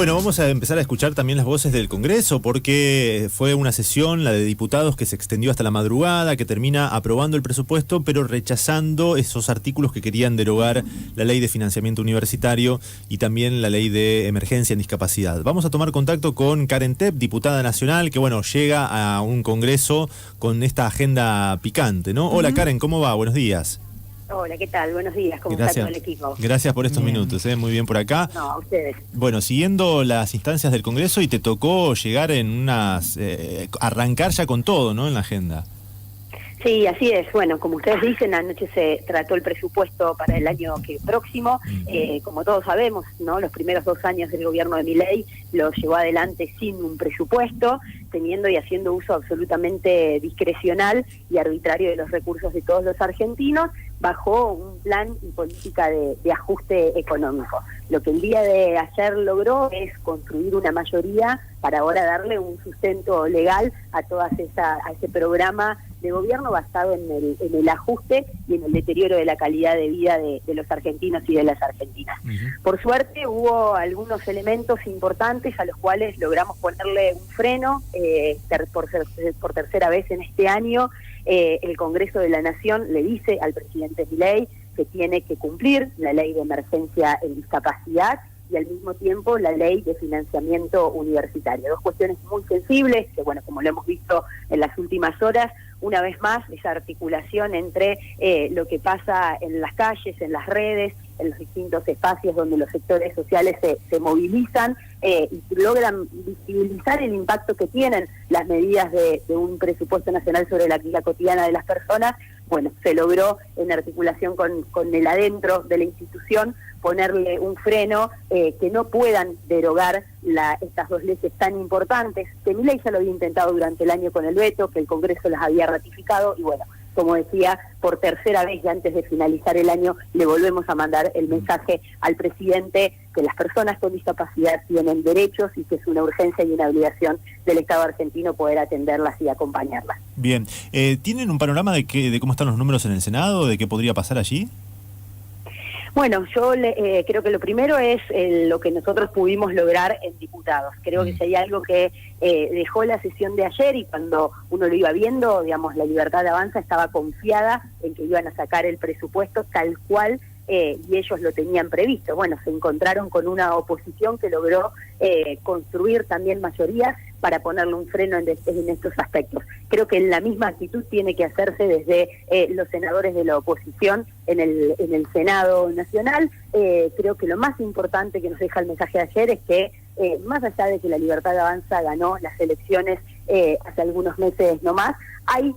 Bueno, vamos a empezar a escuchar también las voces del Congreso porque fue una sesión, la de diputados, que se extendió hasta la madrugada, que termina aprobando el presupuesto, pero rechazando esos artículos que querían derogar la ley de financiamiento universitario y también la ley de emergencia en discapacidad. Vamos a tomar contacto con Karen Tepp, diputada nacional, que bueno, llega a un Congreso con esta agenda picante, ¿no? Hola Karen, ¿cómo va? Buenos días. Hola, ¿qué tal? Buenos días, ¿cómo está todo el equipo? Gracias por estos minutos, muy bien por acá. No, a ustedes. Bueno, siguiendo las instancias del Congreso, y te tocó llegar en unas... arrancar ya con todo, ¿no?, en la agenda. Sí, así es. Bueno, como ustedes dicen, anoche se trató el presupuesto para el año próximo. Como todos sabemos, ¿no?, los primeros 2 años del gobierno de Milei lo llevó adelante sin un presupuesto, teniendo y haciendo uso absolutamente discrecional y arbitrario de los recursos de todos los argentinos, bajo un plan y política de ajuste económico. Lo que el día de ayer logró es construir una mayoría para ahora darle un sustento legal a ese programa de gobierno basado en el ajuste y en el deterioro de la calidad de vida de los argentinos y de las argentinas. Por suerte hubo algunos elementos importantes a los cuales logramos ponerle un freno por tercera vez en este año. El Congreso de la Nación le dice al presidente Milei que tiene que cumplir la ley de emergencia en discapacidad y al mismo tiempo la ley de financiamiento universitario. 2 cuestiones muy sensibles que, bueno, como lo hemos visto en las últimas horas, una vez más, esa articulación entre lo que pasa en las calles, en las redes, en los distintos espacios donde los sectores sociales se movilizan y logran visibilizar el impacto que tienen las medidas de un presupuesto nacional sobre la vida cotidiana de las personas. Bueno, se logró en articulación con el adentro de la institución ponerle un freno que no puedan derogar estas 2 leyes tan importantes, que Milei ya lo había intentado durante el año con el veto, que el Congreso las había ratificado y bueno, como decía, por tercera vez ya antes de finalizar el año le volvemos a mandar el mensaje al presidente que las personas con discapacidad tienen derechos y que es una urgencia y una obligación del Estado argentino poder atenderlas y acompañarlas. Bien, ¿tienen un panorama de cómo están los números en el Senado, de qué podría pasar allí? Bueno, yo creo que lo primero es lo que nosotros pudimos lograr en diputados. Creo que si hay algo que dejó la sesión de ayer y cuando uno lo iba viendo, digamos, la Libertad Avanza estaba confiada en que iban a sacar el presupuesto tal cual y ellos lo tenían previsto. Bueno, se encontraron con una oposición que logró construir también mayorías para ponerle un freno en estos aspectos. Creo que la misma actitud tiene que hacerse desde los senadores de la oposición en el Senado Nacional. Creo que lo más importante que nos deja el mensaje de ayer es que más allá de que la Libertad Avanza ganó las elecciones hace algunos meses nomás, hay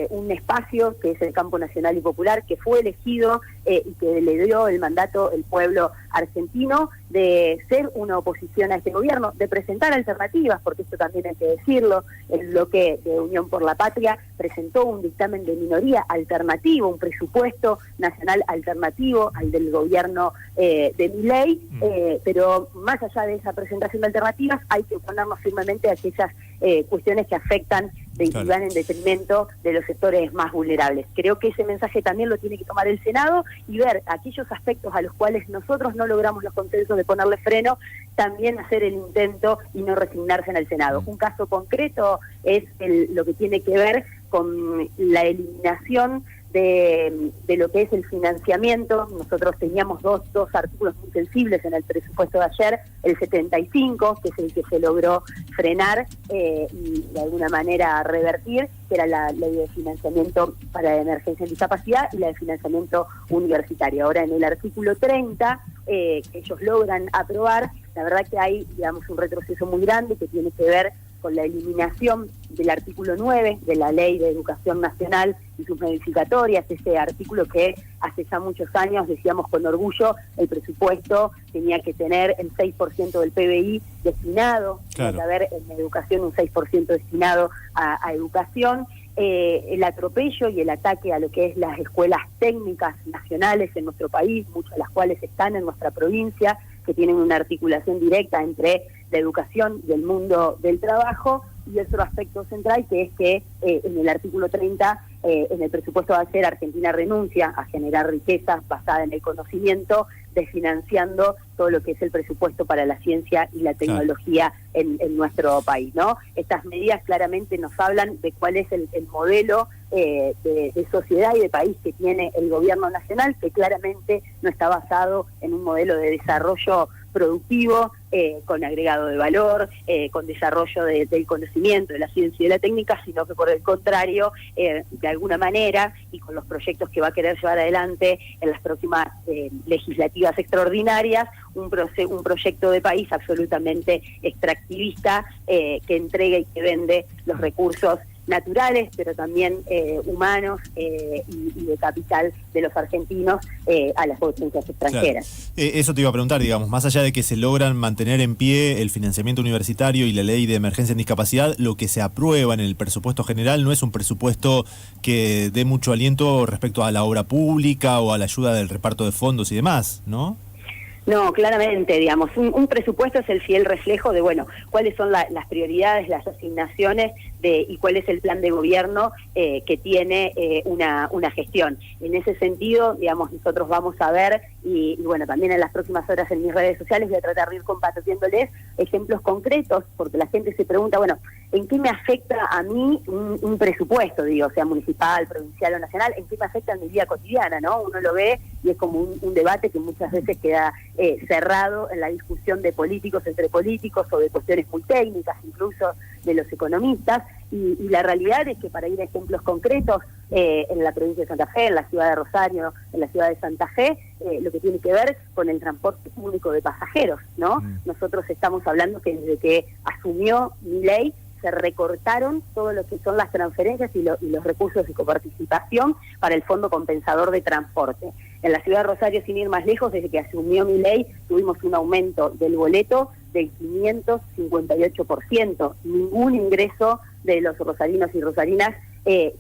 un espacio que es el Campo Nacional y Popular que fue elegido y que le dio el mandato el pueblo argentino de ser una oposición a este gobierno, de presentar alternativas, porque esto también hay que decirlo. El bloque de Unión por la Patria presentó un dictamen de minoría alternativo, un presupuesto nacional alternativo al del gobierno de Milei, pero más allá de esa presentación de alternativas hay que oponernos firmemente a aquellas cuestiones que afectan y van en detrimento de los sectores más vulnerables. Creo que ese mensaje también lo tiene que tomar el Senado y ver aquellos aspectos a los cuales nosotros no logramos los consensos de ponerle freno, también hacer el intento y no resignarse en el Senado. Un caso concreto es lo que tiene que ver con la eliminación de lo que es el financiamiento. Nosotros teníamos dos artículos muy sensibles en el presupuesto de ayer, el 75, que es el que se logró frenar y de alguna manera revertir, que era la ley de financiamiento para la emergencia en discapacidad y la de financiamiento universitario. Ahora en el artículo 30, que ellos logran aprobar, la verdad que hay, digamos, un retroceso muy grande que tiene que ver con la eliminación del artículo 9 de la Ley de Educación Nacional y sus modificatorias, ese artículo que hace ya muchos años decíamos con orgullo el presupuesto tenía que tener el 6% del PBI destinado, tiene que haber en educación un 6% destinado a educación. El atropello y el ataque a lo que es las escuelas técnicas nacionales en nuestro país, muchas de las cuales están en nuestra provincia, que tienen una articulación directa entre la educación y el mundo del trabajo, y otro aspecto central que es que en el artículo 30, en el presupuesto de ayer, Argentina renuncia a generar riqueza basada en el conocimiento desfinanciando todo lo que es el presupuesto para la ciencia y la tecnología en nuestro país, ¿no? Estas medidas claramente nos hablan de cuál es el modelo de sociedad y de país que tiene el gobierno nacional, que claramente no está basado en un modelo de desarrollo productivo, con agregado de valor, con desarrollo del conocimiento, de la ciencia y de la técnica, sino que por el contrario, de alguna manera, y con los proyectos que va a querer llevar adelante en las próximas legislativas extraordinarias, un proyecto de país absolutamente extractivista, que entrega y que vende los recursos naturales, pero también humanos y de capital de los argentinos a las potencias extranjeras. Claro. Eso te iba a preguntar, digamos, más allá de que se logran mantener en pie el financiamiento universitario y la ley de emergencia en discapacidad, lo que se aprueba en el presupuesto general no es un presupuesto que dé mucho aliento respecto a la obra pública o a la ayuda del reparto de fondos y demás, ¿no? No, claramente, digamos, un presupuesto es el fiel reflejo de, bueno, cuáles son las prioridades, las asignaciones y cuál es el plan de gobierno que tiene una gestión. En ese sentido, digamos, nosotros vamos a ver, y bueno, también en las próximas horas en mis redes sociales voy a tratar de ir compartiéndoles ejemplos concretos, porque la gente se pregunta, bueno, ¿en qué me afecta a mí un presupuesto, digo, sea municipal, provincial o nacional? ¿En qué me afecta en mi vida cotidiana, no? Uno lo ve y es como un debate que muchas veces queda cerrado en la discusión de políticos entre políticos o de cuestiones muy técnicas, incluso de los economistas, y la realidad es que, para ir a ejemplos concretos, en la provincia de Santa Fe, en la ciudad de Rosario, en la ciudad de Santa Fe, lo que tiene que ver con el transporte público de pasajeros, ¿no? Nosotros estamos hablando que desde que asumió Milei se recortaron todo lo que son las transferencias y los recursos de coparticipación para el Fondo Compensador de Transporte. En la ciudad de Rosario, sin ir más lejos, desde que asumió Milei, tuvimos un aumento del boleto del 558%. Ningún ingreso de los rosarinos y rosarinas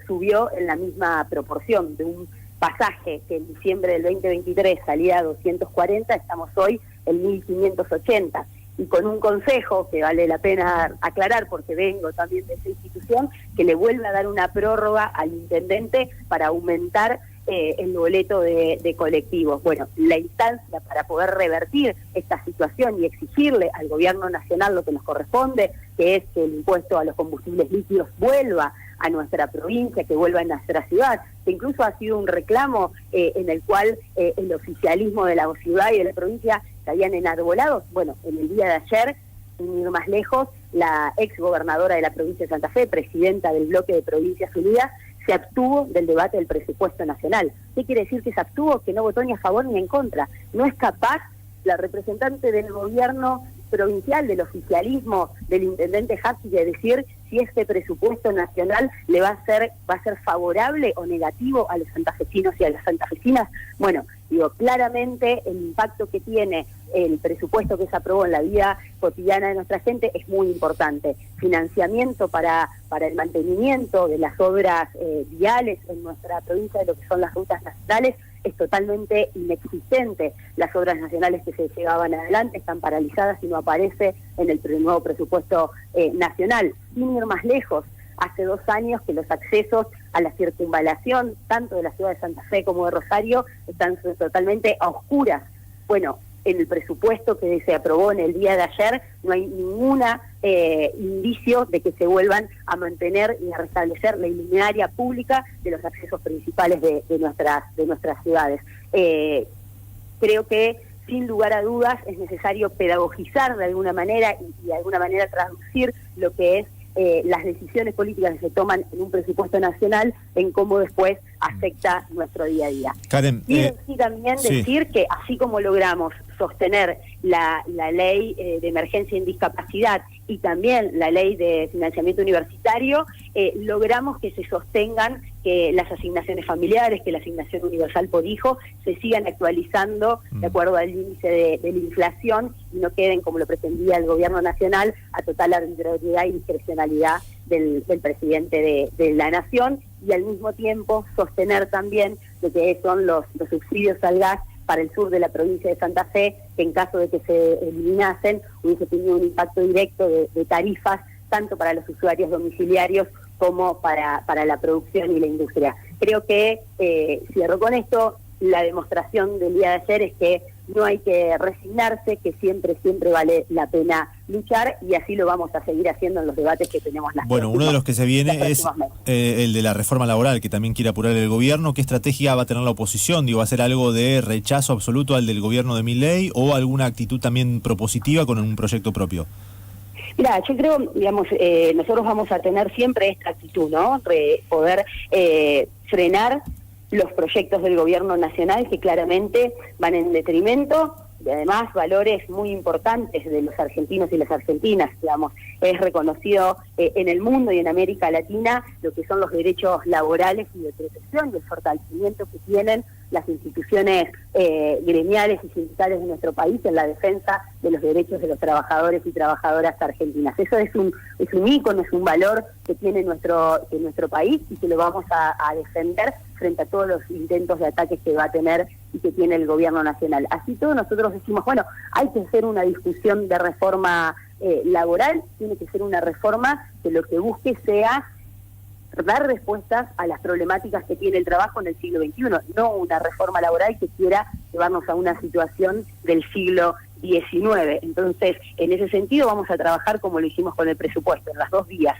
subió en la misma proporción. De un pasaje que en diciembre del 2023 salía a 240, estamos hoy en 1.580. Y con un consejo que vale la pena aclarar, porque vengo también de esa institución, que le vuelve a dar una prórroga al intendente para aumentar el boleto de colectivos. Bueno, la instancia para poder revertir esta situación y exigirle al gobierno nacional lo que nos corresponde, que es que el impuesto a los combustibles líquidos vuelva a nuestra provincia, que vuelva a nuestra ciudad, que incluso ha sido un reclamo en el cual el oficialismo de la ciudad y de la provincia se habían enarbolados. Bueno, en el día de ayer, sin ir más lejos, la ex gobernadora de la provincia de Santa Fe, presidenta del bloque de Provincias Unidas, se abstuvo del debate del presupuesto nacional. ¿Qué quiere decir que se abstuvo? Que no votó ni a favor ni en contra. No es capaz la representante del gobierno provincial, del oficialismo, del intendente Hatzi, de decir si este presupuesto nacional le va a ser favorable o negativo a los santafesinos y a las santafesinas. Bueno, digo, claramente el impacto que tiene el presupuesto que se aprobó en la vida cotidiana de nuestra gente es muy importante. Financiamiento para el mantenimiento de las obras viales en nuestra provincia, de lo que son las rutas nacionales, es totalmente inexistente. Las obras nacionales que se llevaban adelante están paralizadas y no aparece en el nuevo presupuesto nacional. Sin ir más lejos, hace 2 años que los accesos a la circunvalación, tanto de la ciudad de Santa Fe como de Rosario, están totalmente a oscuras. Bueno, en el presupuesto que se aprobó en el día de ayer no hay ninguna indicio de que se vuelvan a mantener y a restablecer la iluminaria pública de los accesos principales de nuestras ciudades. Creo que sin lugar a dudas es necesario pedagogizar de alguna manera y de alguna manera traducir lo que es las decisiones políticas que se toman en un presupuesto nacional en cómo después afecta nuestro día a día. Karen, y también decir que así como logramos sostener la ley de emergencia en discapacidad y también la ley de financiamiento universitario, logramos que se sostengan que las asignaciones familiares, que la asignación universal por hijo se sigan actualizando de acuerdo al índice de la inflación y no queden, como lo pretendía el gobierno nacional, a total arbitrariedad y discrecionalidad del presidente de la nación, y al mismo tiempo sostener también lo que son los subsidios al gas para el sur de la provincia de Santa Fe, que en caso de que se eliminasen hubiese tenido un impacto directo de tarifas tanto para los usuarios domiciliarios como para la producción y la industria. Creo que, cierro con esto, la demostración del día de ayer es que no hay que resignarse, que siempre vale la pena luchar, y así lo vamos a seguir haciendo en los debates que tenemos. Bueno, uno de los que se viene es el de la reforma laboral, que también quiere apurar el gobierno. ¿Qué estrategia va a tener la oposición? Digo, ¿va a ser algo de rechazo absoluto al del gobierno de Milei o alguna actitud también propositiva con un proyecto propio? Mira, yo creo, digamos, nosotros vamos a tener siempre esta actitud, ¿no? Poder frenar los proyectos del gobierno nacional que claramente van en detrimento de además valores muy importantes de los argentinos y las argentinas, digamos. Es reconocido en el mundo y en América Latina lo que son los derechos laborales y de protección y el fortalecimiento que tienen las instituciones gremiales y sindicales de nuestro país en la defensa de los derechos de los trabajadores y trabajadoras argentinas. Eso es un ícono, es un valor que tiene nuestro país y que lo vamos a defender frente a todos los intentos de ataques que va a tener y que tiene el gobierno nacional. Así todo nosotros decimos, bueno, hay que hacer una discusión de reforma laboral, tiene que ser una reforma que lo que busque sea dar respuestas a las problemáticas que tiene el trabajo en el siglo XXI, no una reforma laboral que quiera llevarnos a una situación del siglo XIX. Entonces, en ese sentido vamos a trabajar como lo hicimos con el presupuesto, en las dos vías.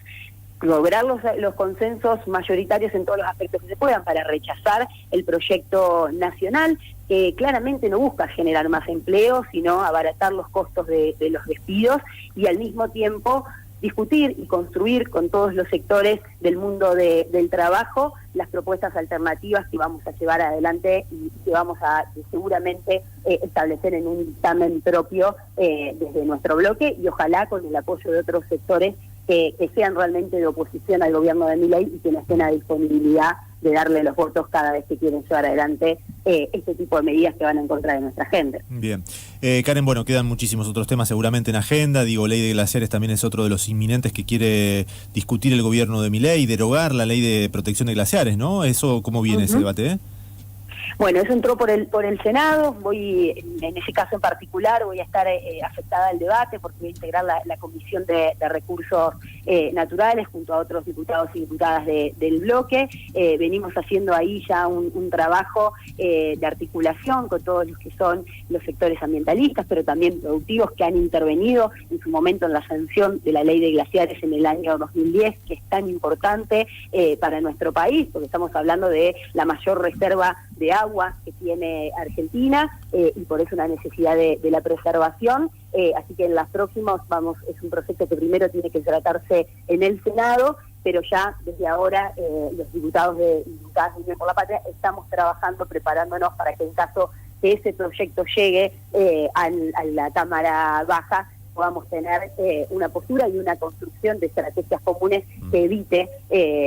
Lograr los consensos mayoritarios en todos los aspectos que se puedan para rechazar el proyecto nacional, que claramente no busca generar más empleo, sino abaratar los costos de los despidos y al mismo tiempo discutir y construir con todos los sectores del mundo del trabajo las propuestas alternativas que vamos a llevar adelante y que vamos a seguramente establecer en un dictamen propio desde nuestro bloque y ojalá con el apoyo de otros sectores que sean realmente de oposición al gobierno de Milei y que no estén a disponibilidad de darle los votos cada vez que quieren llevar adelante este tipo de medidas que van en contra de nuestra gente. Bien. Karen, bueno, quedan muchísimos otros temas seguramente en agenda. Digo, ley de glaciares también es otro de los inminentes que quiere discutir el gobierno de Milei, derogar la ley de protección de glaciares, ¿no? ¿Eso cómo viene ese debate, Bueno, eso entró por el Senado, en ese caso en particular voy a estar afectada al debate porque voy a integrar la Comisión de Recursos Naturales junto a otros diputados y diputadas del bloque. Venimos haciendo ahí ya un trabajo de articulación con todos los que son los sectores ambientalistas, pero también productivos que han intervenido en su momento en la sanción de la ley de glaciares en el año 2010, que es tan importante para nuestro país, porque estamos hablando de la mayor reserva de agua que tiene Argentina y por eso la necesidad de la preservación, así que en las próximas es un proyecto que primero tiene que tratarse en el Senado, pero ya desde ahora los diputados y diputadas de Unión por la Patria estamos trabajando, preparándonos para que en caso que ese proyecto llegue a la Cámara Baja podamos tener una postura y una construcción de estrategias comunes que evite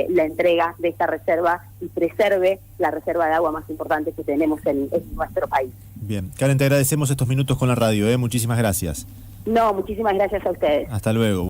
la entrega de esta reserva y preserve la reserva de agua más importante que tenemos en nuestro país. Bien. Karen, te agradecemos estos minutos con la radio, Muchísimas gracias. No, muchísimas gracias a ustedes. Hasta luego.